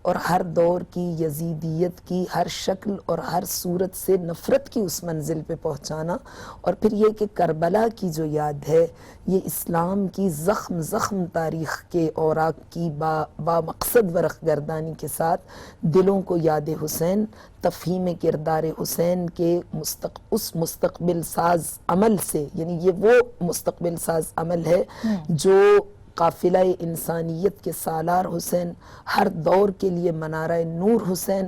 اور ہر دور کی یزیدیت کی ہر شکل اور ہر صورت سے نفرت کی اس منزل پہ پہنچانا، اور پھر یہ کہ کربلا کی جو یاد ہے یہ اسلام کی زخم زخم تاریخ کے اوراق کی با مقصد ورق گردانی کے ساتھ دلوں کو یاد حسین، تفہیم کردار حسین کے اس مستقبل ساز عمل سے، یعنی یہ وہ مستقبل ساز عمل ہے جو قافلہ انسانیت کے سالار حسین، ہر دور کے لیے منارہ نور حسین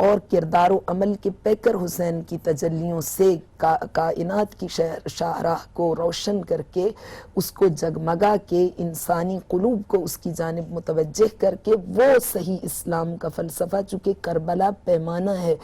اور کردار و عمل کے پیکر حسین کی تجلیوں سے کائنات کی شاہراہ کو روشن کر کے اس کو جگمگا کے انسانی قلوب کو اس کی جانب متوجہ کر کے وہ صحیح اسلام کا فلسفہ، چونکہ کربلا پیمانہ ہے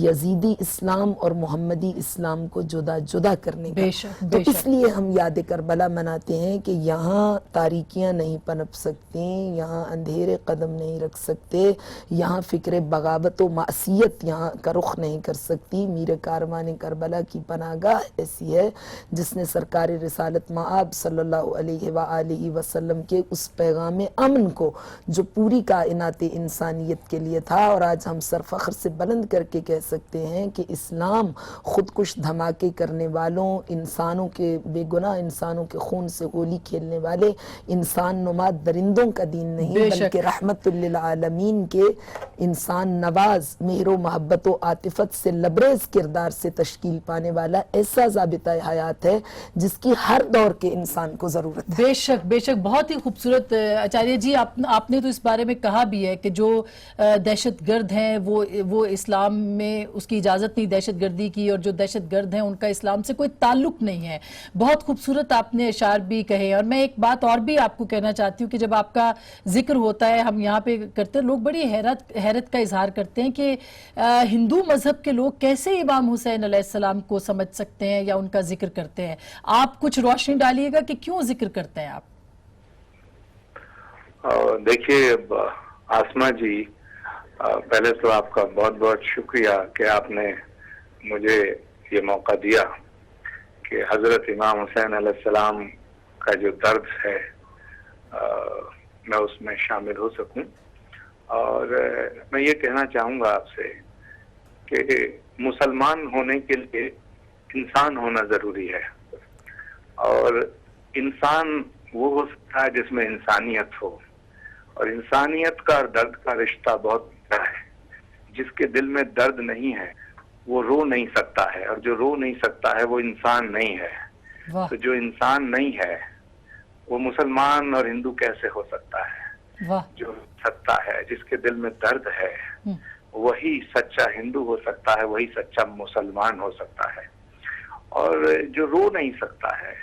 یزیدی اسلام اور محمدی اسلام کو جدا جدا کرنے کا، تو اس لیے ہم یاد کربلا مناتے ہیں کہ یہاں تاریکیاں نہیں پنپ سکتی، یہاں اندھیرے قدم نہیں رکھ سکتے، یہاں فکر بغاوت و معصیت یہاں کا رخ نہیں کر سکتی۔ میر کاروان کربلا کی پناہگاہ ایسی ہے جس نے سرکار رسالت مآب صلی اللہ علیہ وآلہ وسلم کے اس پیغام امن کو جو پوری کائنات انسانیت کے لیے تھا، اور آج ہم سر فخر سے بلند کر کے کہہ سکتے ہیں کہ اسلام خودکش دھماکے کرنے والوں، انسانوں کے بے گناہ انسانوں کے خون سے ہولی کھیلنے والے انسان نما درندوں کا دین نہیں، بلکہ رحمت للعالمین کے انسان نواز، مہر و محبت و عاطفت سے لبریز کردار سے تشکیل پانے والا ایسا ضابطہ حیات ہے جس کی ہر دور کے انسان کو ضرورت ہے۔ بے شک بے شک، بہت ہی خوبصورت آچاریہ جی، آپ نے تو اس بارے میں کہا بھی ہے کہ جو دہشت گرد ہیں وہ اسلام میں اس کی اجازت نہیں دہشت گردی کی، اور جو دہشت گرد ہیں ان کا اسلام سے کوئی تعلق نہیں ہے۔ بہت خوبصورت آپ نے اشعار بھی کہے، اور میں ایک بات اور بھی آپ کو کہنا چاہتی ہوں کہ جب آپ کا ذکر ہوتا ہے ہم یہاں پہ کرتے ہیں، لوگ بڑی حیرت کا اظہار کرتے ہیں کہ ہندو مذہب کے لوگ کیسے امام حسین علیہ السلام کو سمجھ سکتے ہیں یا ان کا ذکر کرتے ہیں۔ آپ کچھ روشنی ڈالیے گا کہ کیوں ذکر کرتے ہیں آپ؟ دیکھیے آسما جی، پہلے تو آپ کا بہت بہت شکریہ کہ آپ نے مجھے یہ موقع دیا کہ حضرت امام حسین علیہ السلام کا جو درد ہے میں اس میں شامل ہو سکوں، اور میں یہ کہنا چاہوں گا آپ سے کہ مسلمان ہونے کے لیے انسان ہونا ضروری ہے، اور انسان وہ ہو سکتا ہے جس میں انسانیت ہو، اور انسانیت کا اور درد کا رشتہ بہت گہرا ہے۔ جس کے دل میں درد نہیں ہے وہ رو نہیں سکتا ہے، اور جو رو نہیں سکتا ہے وہ انسان نہیں ہے۔ تو جو انسان نہیں ہے وہ مسلمان اور ہندو کیسے ہو سکتا ہے؟ جو سکتا ہے، جس کے دل میں درد ہے، وہی سچا ہندو ہو سکتا ہے، وہی سچا مسلمان ہو سکتا ہے۔ اور جو رو نہیں سکتا ہے،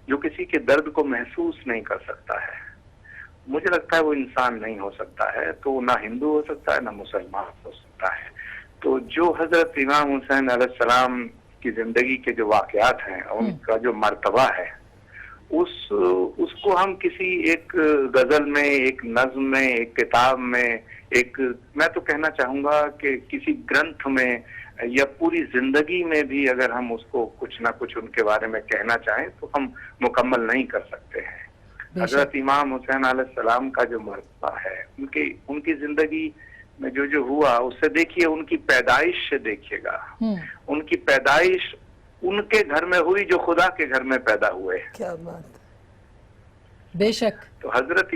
جو کسی کے درد کو محسوس نہیں کر سکتا ہے، مجھے لگتا ہے وہ انسان نہیں ہو سکتا ہے، تو وہ نہ ہندو ہو سکتا ہے نہ مسلمان ہو سکتا ہے۔ تو جو حضرت امام حسین علیہ السلام کی زندگی کے جو واقعات ہیں، ان کا جو مرتبہ ہے، اس کو ہم کسی ایک غزل میں، ایک نظم میں، ایک کتاب میں، میں تو کہنا چاہوں گا کہ کسی گرنتھ میں یا پوری زندگی میں بھی اگر ہم اس کو کچھ نہ کچھ ان کے بارے میں کہنا چاہیں تو ہم مکمل نہیں کر سکتے ہیں۔ حضرت امام حسین علیہ السلام کا جو مرتبہ ہے، ان کی زندگی میں جو ہوا، اس سے دیکھیے، ان کی پیدائش سے دیکھیے گا، ان کی پیدائش ان کے گھر میں ہوئی جو خدا کے گھر میں پیدا ہوئے۔ کیا بات! بے شک۔ تو حضرت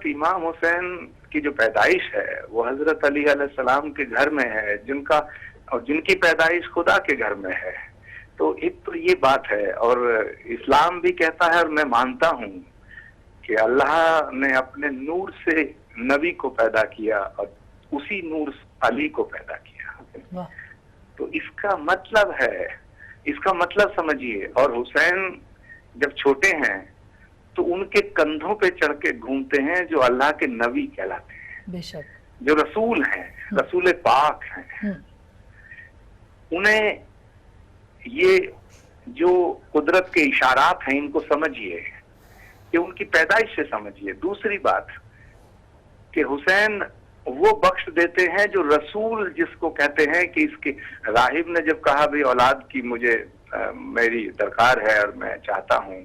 امام حسین کی جو پیدائش ہے وہ حضرت علی علیہ السلام کے گھر میں ہے، جن کی پیدائش خدا کے گھر میں ہے۔ تو ایک تو یہ بات ہے، اور اسلام بھی کہتا ہے، اور میں مانتا ہوں کہ اللہ نے اپنے نور سے نبی کو پیدا کیا اور اسی نور سے علی کو پیدا کیا۔ تو اس کا مطلب سمجھیے، اور حسین جب چھوٹے ہیں تو ان کے کندھوں پہ چڑھ کے گھومتے ہیں جو اللہ کے نبی کہلاتے ہیں، بے شک، جو رسول ہیں، رسول پاک ہیں۔ انہیں یہ جو قدرت کے اشارات ہیں ان کو سمجھیے، کہ ان کی پیدائش سے سمجھیے۔ دوسری بات کہ حسین وہ بخش دیتے ہیں جو رسول جس کو کہتے ہیں، کہ اس کے راہب نے جب کہا بھی اولاد کی میری درکار ہے اور میں چاہتا ہوں،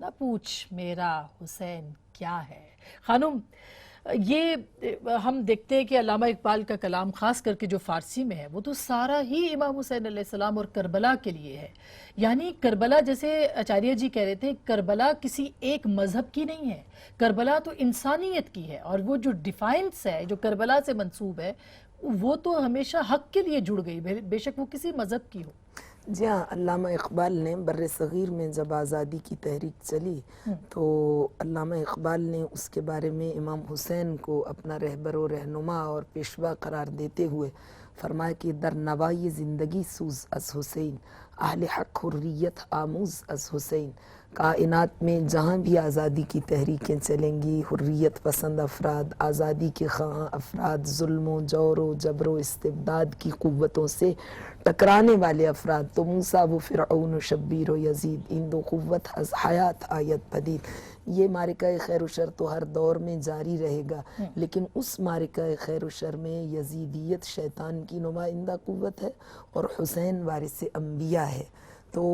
نہ پوچھ میرا حسین کیا ہے. خانم، یہ ہم دیکھتے ہیں کہ علامہ اقبال کا کلام خاص کر کے جو فارسی میں ہے وہ تو سارا ہی امام حسین علیہ السلام اور کربلا کے لیے ہے. یعنی کربلا، جیسے اچاریہ جی کہہ رہے تھے، کربلا کسی ایک مذہب کی نہیں ہے، کربلا تو انسانیت کی ہے، اور وہ جو ڈیفائنس ہے جو کربلا سے منسوب ہے وہ تو ہمیشہ حق کے لیے جڑ گئی، بے شک وہ کسی مذہب کی ہو. جی ہاں، علامہ اقبال نے بر صغیر میں جب آزادی کی تحریک چلی تو علامہ اقبال نے اس کے بارے میں امام حسین کو اپنا رہبر و رہنما اور پیشوا قرار دیتے ہوئے فرمایا کہ در نوائی زندگی سوز از حسین، اہل حق حریت آموز از حسین. کائنات میں جہاں بھی آزادی کی تحریکیں چلیں گی، حریت پسند افراد، آزادی کے خواہاں افراد، ظلم و جور و جبر و استبداد کی قوتوں سے ٹکرانے والے افراد، تو موسیٰ و فرعون و شبیر و یزید، ان دو قوت از حیات آیت پدید. یہ معرکہ خیر و شر تو ہر دور میں جاری رہے گا، لیکن اس معرکہ خیر و شر میں یزیدیت شیطان کی نمائندہ قوت ہے اور حسین وارث انبیاء ہے. تو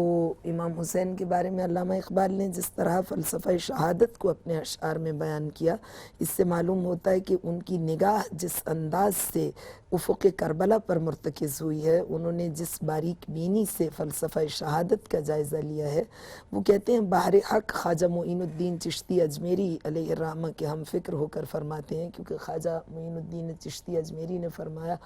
امام حسین کے بارے میں علامہ اقبال نے جس طرح فلسفہ شہادت کو اپنے اشعار میں بیان کیا، اس سے معلوم ہوتا ہے کہ ان کی نگاہ جس انداز سے افق کربلا پر مرتکز ہوئی ہے، انہوں نے جس باریک بینی سے فلسفہ شہادت کا جائزہ لیا ہے. وہ کہتے ہیں بحر حق خواجہ معین الدین چشتی اجمیری علیہ الرحمہ کے ہم فکر ہو کر فرماتے ہیں، کیونکہ خواجہ معین الدین چشتی اجمیری نے فرمایا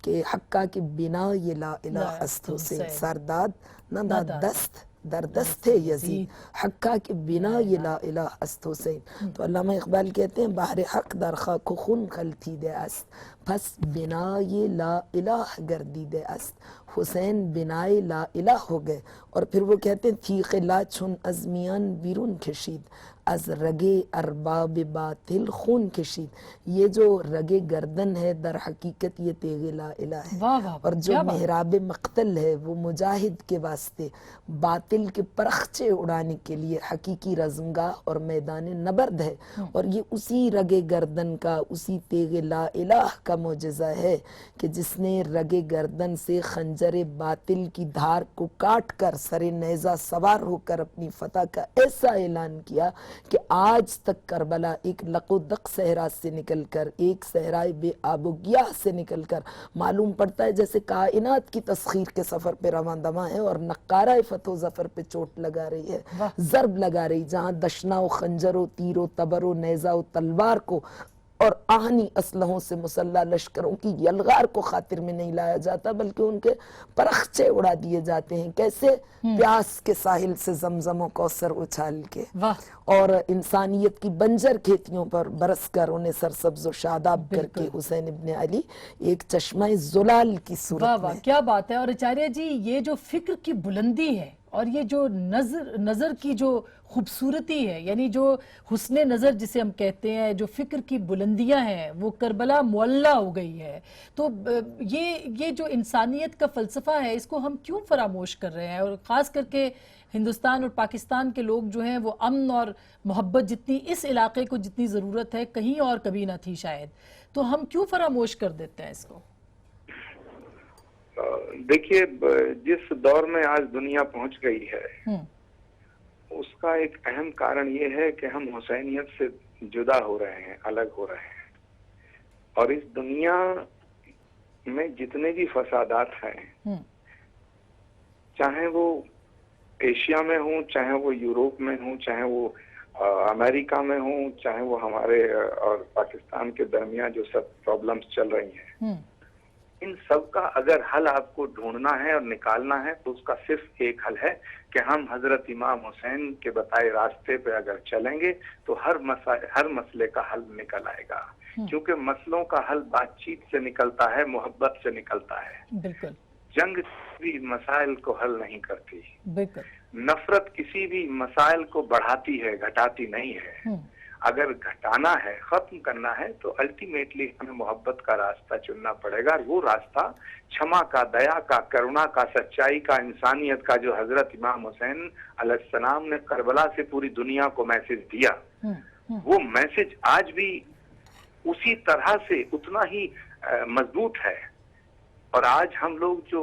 کہ حقہ کے بنا یہ لا الہ است حسین، سرداد نہ دست در دست یزید، حقہ کے بنا یہ لا الہ است حسین. تو علامہ اقبال کہتے ہیں بحر حق در خاک و خون خلطیده است، پس بنای لا الہ گردیده است. حسین بنائے لا الہ ہو گئے. اور پھر وہ کہتے ہیں تیغ لا چون از میان بیرون کشید، از رگ ارباب باطل خون کشید. یہ جو رگ گردن ہے در حقیقت یہ تیغ لا الہ ہے، اور جو محراب مقتل ہے وہ مجاہد کے واسطے باطل کے پرخچے اڑانے کے لیے حقیقی رزمگاہ اور میدان نبرد ہے. اور یہ اسی رگ گردن کا، اسی تیغ لا الہ کا معجزہ ہے کہ جس نے رگ گردن سے خنجر باطل کی دھار کو کاٹ کر سر نیزہ سوار ہو کر اپنی فتح کا ایسا اعلان کیا کہ آج تک کربلا ایک لق و دق صحرا سے نکل کر، ایک صحرائے بے آب و گیاہ سے نکل کر معلوم پڑتا ہے جیسے کائنات کی تسخیر کے سفر پہ رواں دواں ہے، اور نقارہ فتح و ظفر پہ چوٹ لگا رہی ہے، ضرب لگا رہی. جہاں دشنا و خنجر و تیر و تبر و نیزہ و تلوار کو اور آہنی اسلحوں سے مسلح لشکروں کی یلغار کو خاطر میں نہیں لایا جاتا، بلکہ ان کے پرخچے اڑا دیے جاتے ہیں. کیسے؟ پیاس کے ساحل سے زمزم و کوثر اچھال کے، اور انسانیت کی بنجر کھیتیوں پر برس کر انہیں سرسبز و شاداب کر کے حسین ابن علی ایک چشمہ زلال کی صورت میں. کیا بات ہے. اور اچاریہ جی، یہ جو فکر کی بلندی ہے اور یہ جو نظر کی جو خوبصورتی ہے، یعنی جو حسن نظر جسے ہم کہتے ہیں، جو فکر کی بلندیاں ہیں، وہ کربلا معلّہ ہو گئی ہے. تو یہ جو انسانیت کا فلسفہ ہے، اس کو ہم کیوں فراموش کر رہے ہیں؟ اور خاص کر کے ہندوستان اور پاکستان کے لوگ جو ہیں وہ امن اور محبت جتنی اس علاقے کو جتنی ضرورت ہے کہیں اور کبھی نہ تھی شاید، تو ہم کیوں فراموش کر دیتے ہیں اس کو؟ دیکھیے، جس دور میں آج دنیا پہنچ گئی ہے اس کا ایک اہم کارن یہ ہے کہ ہم حسینیت سے جدا ہو رہے ہیں، الگ ہو رہے ہیں. اور اس دنیا میں جتنے بھی فسادات ہیں، چاہے وہ ایشیا میں ہوں، چاہے وہ یوروپ میں ہوں، چاہے وہ امریکہ میں ہوں، چاہے وہ ہمارے اور پاکستان کے درمیان جو سب پرابلمز چل رہی ہیں، ان سب کا اگر حل آپ کو ڈھونڈنا ہے اور نکالنا ہے تو اس کا صرف ایک حل ہے کہ ہم حضرت امام حسین کے بتائے راستے پہ اگر چلیں گے تو ہر مسئلے کا حل نکل آئے گا. کیونکہ مسئلوں کا حل بات چیت سے نکلتا ہے، محبت سے نکلتا ہے. بالکل. جنگ بھی مسائل کو حل نہیں کرتی. بالکل. نفرت کسی بھی مسائل کو بڑھاتی ہے، گھٹاتی نہیں ہے. اگر گھٹانا ہے، ختم کرنا ہے تو الٹیمیٹلی ہمیں محبت کا راستہ چننا پڑے گا. وہ راستہ چھما کا، دیا کا، کرونا کا، سچائی کا، انسانیت کا جو حضرت امام حسین علیہ السلام نے کربلا سے پوری دنیا کو میسج دیا، وہ میسج آج بھی اسی طرح سے اتنا ہی مضبوط ہے. اور آج ہم لوگ جو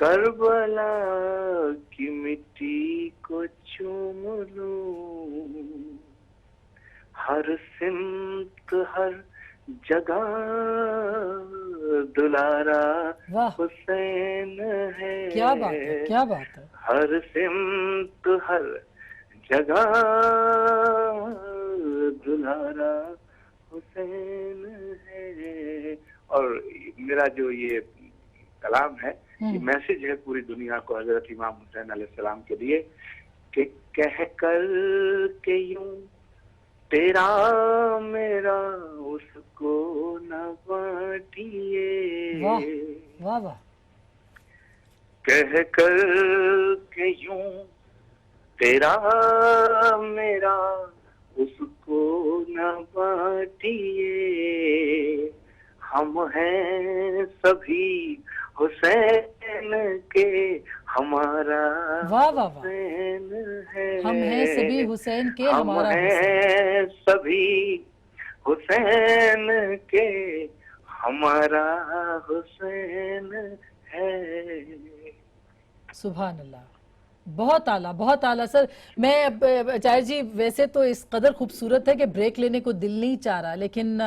کربلا کی مٹی کو چوم لوں، ہر سمت ہر جگہ دلارا واہ حسین ہے، کیا بات ہے، کیا بات ہے. ہر سمت ہر جگہ دلارا حسین ہے. اور میرا جو یہ کلام ہے، یہ میسج ہے پوری دنیا کو حضرت امام حسین علیہ السلام کے لیے، کہ کہہ کر کہ یوں تیرا میرا اس کو نہ بانٹیے، واہ واہ واہ. کہہ کر کہ یوں تیرا میرا اس کو نہ بانٹیے، ہم ہیں سبھی حسین کے، ہمارا واہ واہ واہ. حسین ہے، ہم ہیں سبھی حسین کے، ہم ہمارا حسین. ہیں سبھی حسین کے، ہمارا حسین ہے. سبحان اللہ. بہت اعلیٰ، بہت اعلیٰ سر. میں چاہر جی ویسے تو اس قدر خوبصورت ہے کہ بریک لینے کو دل نہیں چاہ رہا، لیکن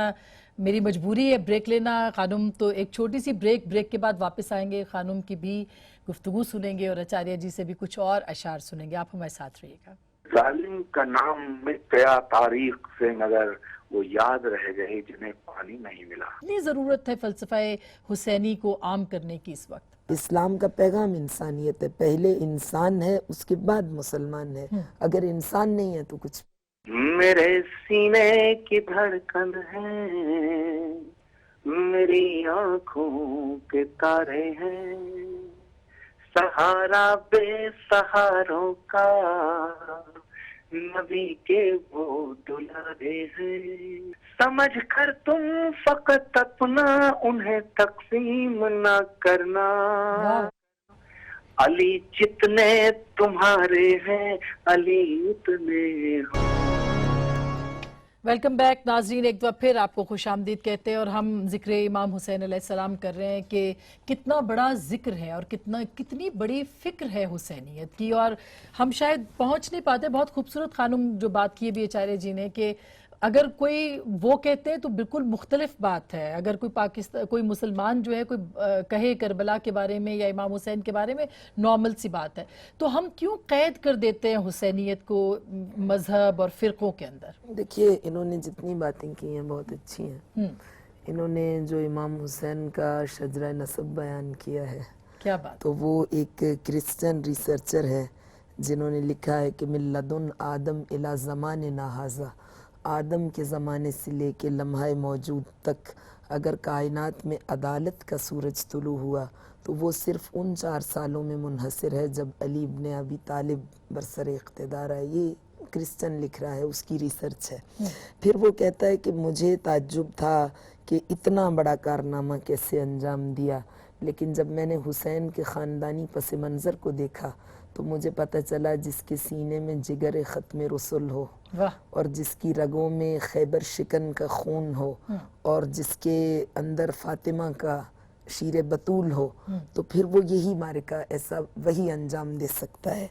میری مجبوری ہے بریک لینا. خانم تو ایک چھوٹی سی بریک کے بعد واپس آئیں گے، خانم کی بھی گفتگو سنیں گے اور اچاریہ جی سے بھی کچھ اور اشعار سنیں گے. آپ ہمارے ساتھ رہیے گا. ظالم کا نام مٹ گیا تاریخ سے، مگر وہ یاد رہ گئے جنہیں پانی نہیں ملا. اتنی ضرورت ہے فلسفہ حسینی کو عام کرنے کی اس وقت. اسلام کا پیغام انسانیت ہے، پہلے انسان ہے اس کے بعد مسلمان ہے، اگر انسان نہیں ہے تو کچھ. میرے سینے کی دھڑکن ہے، میری آنکھوں کے تارے ہیں، سہارا بے سہاروں کا، نبی کے وہ دلارے ہیں. سمجھ کر تم فقط اپنا انہیں تقسیم نہ کرنا، علی جتنے تمہارے ہیں علی اتنے ہوں. ویلکم بیک ناظرین، ایک دفعہ پھر آپ کو خوش آمدید کہتے ہیں، اور ہم ذکر امام حسین علیہ السلام کر رہے ہیں کہ کتنا بڑا ذکر ہے اور کتنی بڑی فکر ہے حسینیت کی، اور ہم شاید پہنچ نہیں پاتے. بہت خوبصورت خانم جو بات کی ہے بھی اچارے جی نے، کہ اگر کوئی وہ کہتے ہیں تو بالکل مختلف بات ہے. اگر کوئی مسلمان جو ہے کوئی کہے کربلا کے بارے میں یا امام حسین کے بارے میں، نارمل سی بات ہے. تو ہم کیوں قید کر دیتے ہیں حسینیت کو مذہب اور فرقوں کے اندر؟ دیکھیے انہوں نے جتنی باتیں کی ہیں بہت اچھی ہیں. انہوں نے جو امام حسین کا شجرہ نسب بیان کیا ہے، کیا بات. تو وہ ایک کرسچن ریسرچر ہے جنہوں نے لکھا ہے کہ من لدن آدم الی زماننا ھذا، آدم کے زمانے سے لے کے لمحہ موجود تک اگر کائنات میں عدالت کا سورج طلوع ہوا تو وہ صرف ان 4 سالوں میں منحصر ہے جب علی ابن ابی طالب برسر اقتدار ہے. یہ کرسچن لکھ رہا ہے، اس کی ریسرچ ہے. پھر وہ کہتا ہے کہ مجھے تعجب تھا کہ اتنا بڑا کارنامہ کیسے انجام دیا، لیکن جب میں نے حسین کے خاندانی پس منظر کو دیکھا تو مجھے پتہ چلا جس کے سینے میں جگر ختم رسل ہو، اور جس کی رگوں میں خیبر شکن کا خون ہو، اور جس کے اندر فاطمہ کا شیر بطول ہو، تو پھر وہ یہی معرکہ ایسا وہی انجام دے سکتا ہے.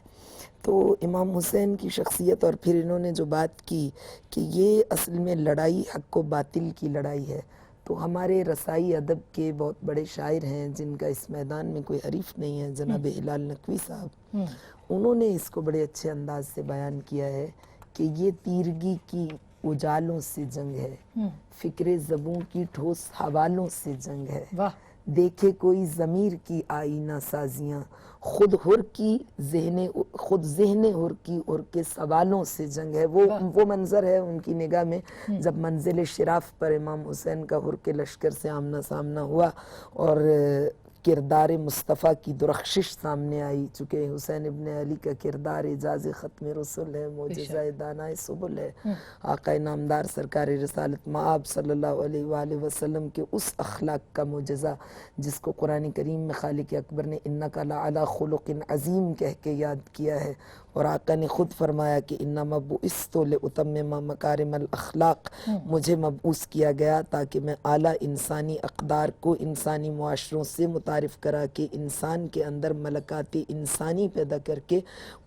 تو امام حسین کی شخصیت، اور پھر انہوں نے جو بات کی کہ یہ اصل میں لڑائی حق و باطل کی لڑائی ہے. تو ہمارے رسائی ادب کے بہت بڑے شاعر ہیں جن کا اس میدان میں کوئی حریف نہیں ہے، جناب ہلال نقوی صاحب، انہوں نے اس کو بڑے اچھے انداز سے بیان کیا ہے کہ یہ تیرگی کی اجالوں سے جنگ ہے، فکر زبوں کی ٹھوس حوالوں سے جنگ ہے، دیکھے کوئی ضمیر کی آئینہ سازیاں، خود ذہن حر کی اور کے سوالوں سے جنگ ہے. وہ منظر ہے ان کی نگاہ میں جب منزل شراف پر امام حسین کا حر کے لشکر سے آمنا سامنا ہوا اور کردار مصطفیٰ کی درخشش سامنے آئی. چونکہ حسین ابن علی کا کردار اعجاز ختم رسول ہے، معجزہ دانائے سبل ہے، آقا نامدار سرکار رسالت مآب صلی اللہ علیہ وآلہ وسلم کے اس اخلاق کا معجزہ جس کو قرآن کریم میں خالق اکبر نے انک لعلی خلق عظیم کہہ کے یاد کیا ہے. اور آقا نے خود فرمایا کہ انما بعثت لاتمم مکارم الاخلاق، مجھے مبعوث کیا گیا تاکہ میں اعلیٰ انسانی اقدار کو انسانی معاشروں سے متعارف کرا کے انسان کے اندر ملکات انسانی پیدا کر کے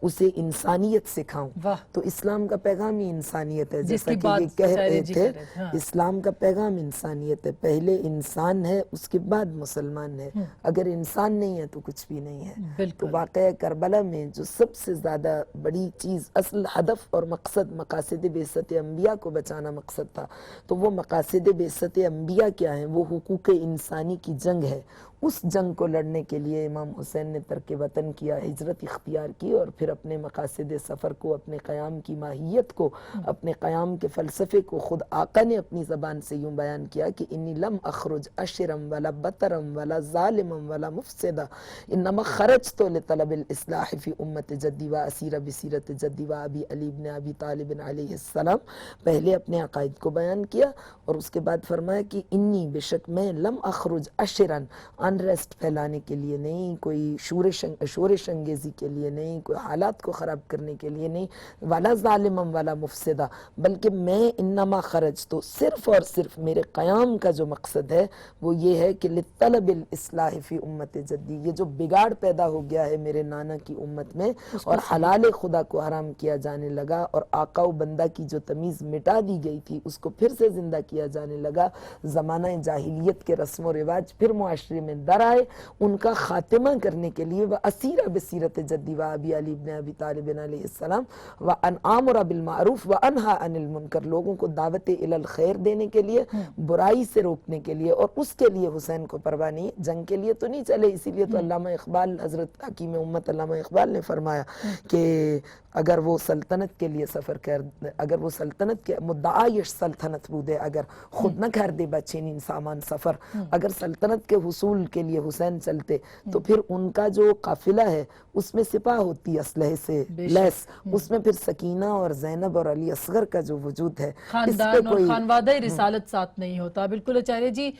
اسے انسانیت سکھاؤں۔ واہ، تو اسلام کا پیغام ہی انسانیت ہے، جس جیسا کی کہ یہ بات کہہ چارے رہے جی تھے، کر رہے تھے، ہاں۔ اسلام کا پیغام انسانیت ہے، پہلے انسان ہے اس کے بعد مسلمان ہے، اگر انسان نہیں ہے تو کچھ بھی نہیں ہے۔ تو بالکل واقعہ کربلا میں جو سب سے زیادہ بڑی چیز، اصل ہدف اور مقصد مقاصد بعثت انبیاء کو بچانا مقصد تھا، تو وہ مقاصد بعثت انبیاء کیا ہیں؟ وہ حقوق انسانی کی جنگ ہے۔ اس جنگ کو لڑنے کے لیے امام حسین نے ترک وطن کیا، ہجرت اختیار کی، اور پھر اپنے مقاصد سفر کو، اپنے قیام کی ماہیت کو، اپنے قیام کے فلسفے کو خود آقا نے اپنی زبان سے یوں بیان کیا کہ انی لم اخرج اشرم ولا بطرم ولا ظالمم ولا مفسدہ انما خرجت لطلب الاصلاح فی امت جدی و اسیر بسیرت جدی و ابی علی بن ابی طالب علیہ السلام۔ پہلے اپنے عقائد کو بیان کیا اور اس کے بعد فرمایا کہ انی بے شک میں لم اخرج اشرن، انریسٹ پھیلانے کے لیے نہیں، کوئی شورش انگیزی کے لیے نہیں، کوئی حالات کو خراب کرنے کے لیے نہیں، ولا ظالمم ولا مفسدہ، بلکہ میں انما خرج، تو صرف اور صرف میرے قیام کا جو مقصد ہے وہ یہ ہے کہ لطلب الاصلاح فی امت جدی، یہ جو بگاڑ پیدا ہو گیا ہے میرے نانا کی امت میں اور حلال خدا کو حرام کیا جانے لگا اور آقا و بندہ کی جو تمیز مٹا دی گئی تھی اس کو پھر سے زندہ کیا جانے لگا، زمانہ جاہلیت کے رسم و رواج پھر معاشرے میں در آئے، ان کا خاتمہ کرنے کے لیے وہ اسیرہ بسیرت جدی و ابی علی بن ابی طالب علیہ السلام و ان آمر بالمعروف و انہا عن المنکر، لوگوں کو دعوت الی الخیر دینے کے لیے، برائی سے روکنے کے لیے، اور اس کے لیے حسین کو پرواہ نہیں، جنگ کے لیے تو نہیں چلے، اسی لیے تو علامہ اقبال، حضرت حکیم امت علامہ اقبال نے فرمایا کہ اگر وہ سلطنت کے لیے سفر کر، اگر وہ سلطنت کے مدعایش سلطنت بودے، اگر خود نہ کر دے بچینین سامان سفر، اگر سلطنت کے حصول کے لیے حسین چلتے تو پھر ان کا جو قافلہ ہے اس میں سپاہ ہوتی اسلحے سے لیس، اس میں پھر سکینہ اور زینب اور علی اصغر کا جو وجود ہے، اس پہ خاندان اور کوئی خانوادہ رسالت ساتھ نہیں ہوتا۔ بالکل اچاریہ جی،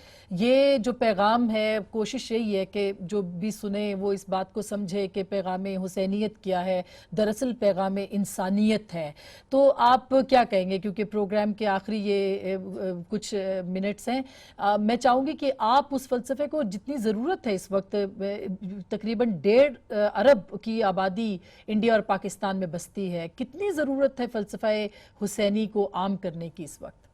یہ جو پیغام ہے، کوشش یہی ہے کہ جو بھی سنے وہ اس بات کو سمجھے کہ پیغام حسینیت کیا ہے، دراصل پیغام انسانیت ہے۔ تو آپ کیا کہیں گے؟ کیونکہ پروگرام کے آخری یہ کچھ منٹس ہیں، میں چاہوں گی کہ آپ اس فلسفے کو، جتنی ضرورت ہے اس وقت، تقریباً 1.5 ارب کی آبادی انڈیا اور پاکستان میں بستی ہے، کتنی ضرورت ہے فلسفہ حسینی کو عام کرنے کی اس وقت؟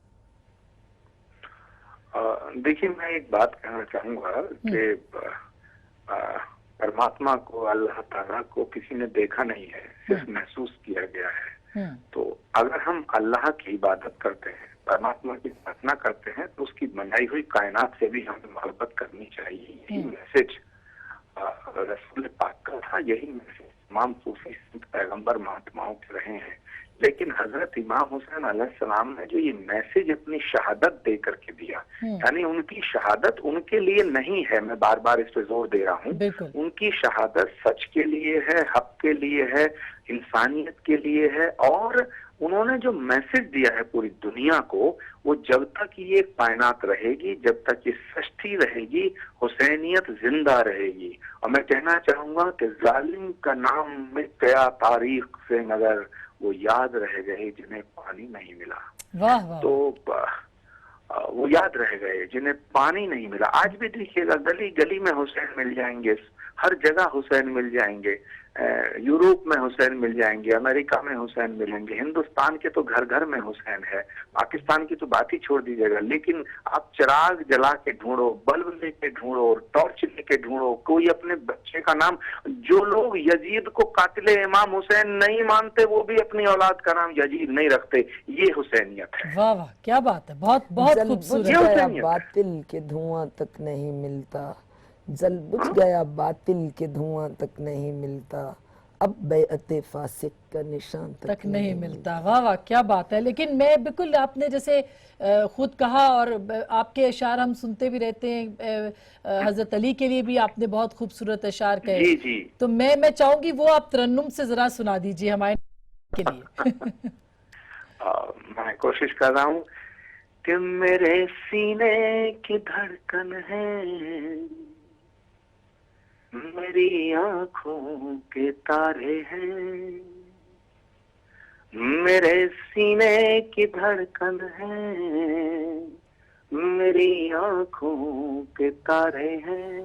دیکھیے، میں ایک بات کہنا چاہوں گا کہ پرماتما کو، اللہ تعالیٰ کو کسی نے دیکھا نہیں ہے، صرف محسوس کیا گیا ہے۔ تو اگر ہم اللہ کی عبادت کرتے ہیں، پرماتما کی پرارتھنا کرتے ہیں، تو اس کی بنائی ہوئی کائنات سے بھی ہمیں محبت کرنی چاہیے۔ یہی میسج رسول پاک کا تھا، یہی میسج تمام صوفی سنت پیغمبر مہاتماؤں کے رہے ہیں۔ لیکن حضرت امام حسین علیہ السلام نے جو یہ میسج اپنی شہادت دے کر کے دیا، یعنی ان کی شہادت ان کے لیے نہیں ہے، میں بار بار اس پہ زور دے رہا ہوں، ان کی شہادت سچ کے لیے ہے، حق کے لیے ہے، انسانیت کے لیے ہے، اور انہوں نے جو میسج دیا ہے پوری دنیا کو، وہ جب تک یہ کائنات رہے گی، جب تک یہ سچتی رہے گی، حسینیت زندہ رہے گی۔ اور میں کہنا چاہوں گا کہ ظالم کا نام مٹ گیا تاریخ سے مگر وہ یاد رہ گئے جنہیں پانی نہیں ملا۔ واہ واہ، تو وہ یاد رہ گئے جنہیں پانی نہیں ملا۔ آج بھی دیکھیے گا، گلی گلی میں حسین مل جائیں گے، ہر جگہ حسین مل جائیں گے، یوروپ میں حسین مل جائیں گے، امریکہ میں حسین ملیں گے، ہندوستان کے تو گھر گھر میں حسین ہے، پاکستان کی تو بات ہی چھوڑ دیجیے گا۔ لیکن آپ چراغ جلا کے ڈھونڈو، بلب لے کے ڈھونڈو، ٹارچ لے کے ڈھونڈو، کوئی اپنے بچے کا نام، جو لوگ یزید کو قاتل امام حسین نہیں مانتے وہ بھی اپنی اولاد کا نام یزید نہیں رکھتے، یہ حسینیت ہے۔ واہ واہ، کیا بات ہے، بہت بہت جل خوبصورت۔ بجھ گیا باطل کے دھواں تک نہیں ملتا، جل بجھ گیا باطل کے دھواں تک نہیں ملتا، اب بیعت فاسق کا نشان تک نہیں ملتا۔ واہ واہ، کیا بات ہے۔ لیکن میں بالکل، آپ نے جیسے خود کہا اور آپ کے اشعار ہم سنتے بھی رہتے ہیں، حضرت علی کے لیے بھی آپ نے بہت خوبصورت اشعار کہے، جی جی، تو میں چاہوں گی وہ آپ ترنم سے ذرا سنا دیجئے ہمارے کے لیے۔ میں کوشش کر رہا ہوں کہ میرے سینے کی دھڑکن ہے، میری آنکھوں کے تارے ہیں، میرے سینے کی دھڑکن ہے، میری آنکھوں کے تارے ہیں،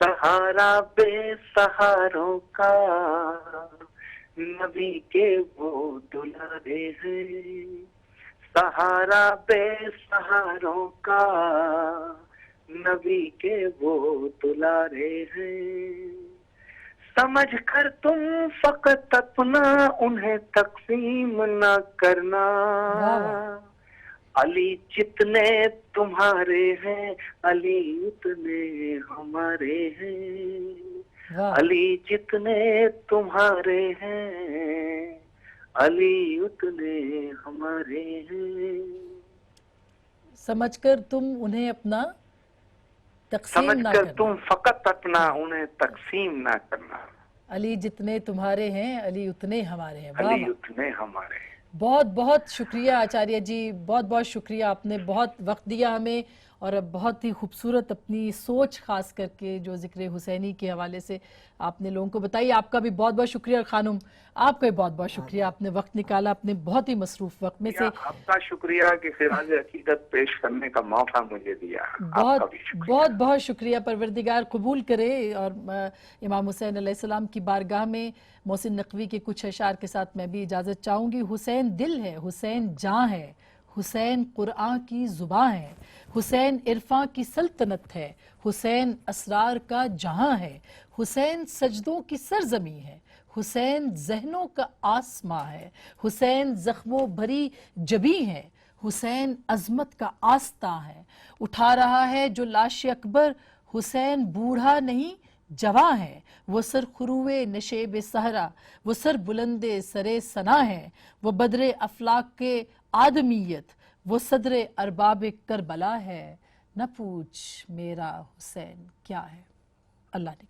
سہارا بے سہاروں کا، نبی کے وہ دلارے ہیں، سہارا بے سہاروں کا، نبی کے وہ دلارے ہیں، سمجھ کر تم فقط اپنا انہیں تقسیم نہ کرنا، علی جتنے تمہارے ہیں علی اتنے ہمارے ہیں، علی جتنے تمہارے ہیں علی اتنے ہمارے ہیں، سمجھ کر تم انہیں اپنا تقسیم سمجھ نہ کر کرنا، تم فقط اپنا انہیں تقسیم نہ کرنا، علی جتنے تمہارے ہیں علی اتنے ہمارے ہیں۔ واہ علی واہ، اتنے ہمارے ہیں۔ بہت بہت شکریہ آچاریہ جی، بہت بہت شکریہ، آپ نے بہت وقت دیا ہمیں، اور بہت ہی خوبصورت اپنی سوچ خاص کر کے جو ذکر حسینی کے حوالے سے آپ نے لوگوں کو بتائی۔ آپ کا بھی بہت بہت شکریہ، خانم آپ کا بھی بہت بہت شکریہ، آپ نے وقت نکالا اپنے بہت ہی مصروف وقت میں سے۔ آپ کا شکریہ کہ خراج عقیدت پیش کرنے کا موقع مجھے دیا، آپ کا بھی شکریہ۔ بہت بہت شکریہ، پروردگار قبول کرے، اور امام حسین علیہ السلام کی بارگاہ میں محسن نقوی کے کچھ اشعار کے ساتھ میں بھی اجازت چاہوں گی۔ حسین دل ہے، حسین جاں ہے، حسین قرآن کی زباں ہے، حسین عرفاں کی سلطنت ہے، حسین اسرار کا جہاں ہے، حسین سجدوں کی سرزمین ہے، حسین ذہنوں کا آسماں ہے، حسین زخموں بھری جبیں ہے، حسین عظمت کا آستاں ہے، اٹھا رہا ہے جو لاش اکبر، حسین بوڑھا نہیں جواں ہے، وہ سر خروے نشیب صحرا، وہ سر بلند سرے ثنا ہے، وہ بدر افلاک کے آدمیت، وہ صدر ارباب کربلا ہے، نہ پوچھ میرا حسین کیا ہے۔ اللہ نے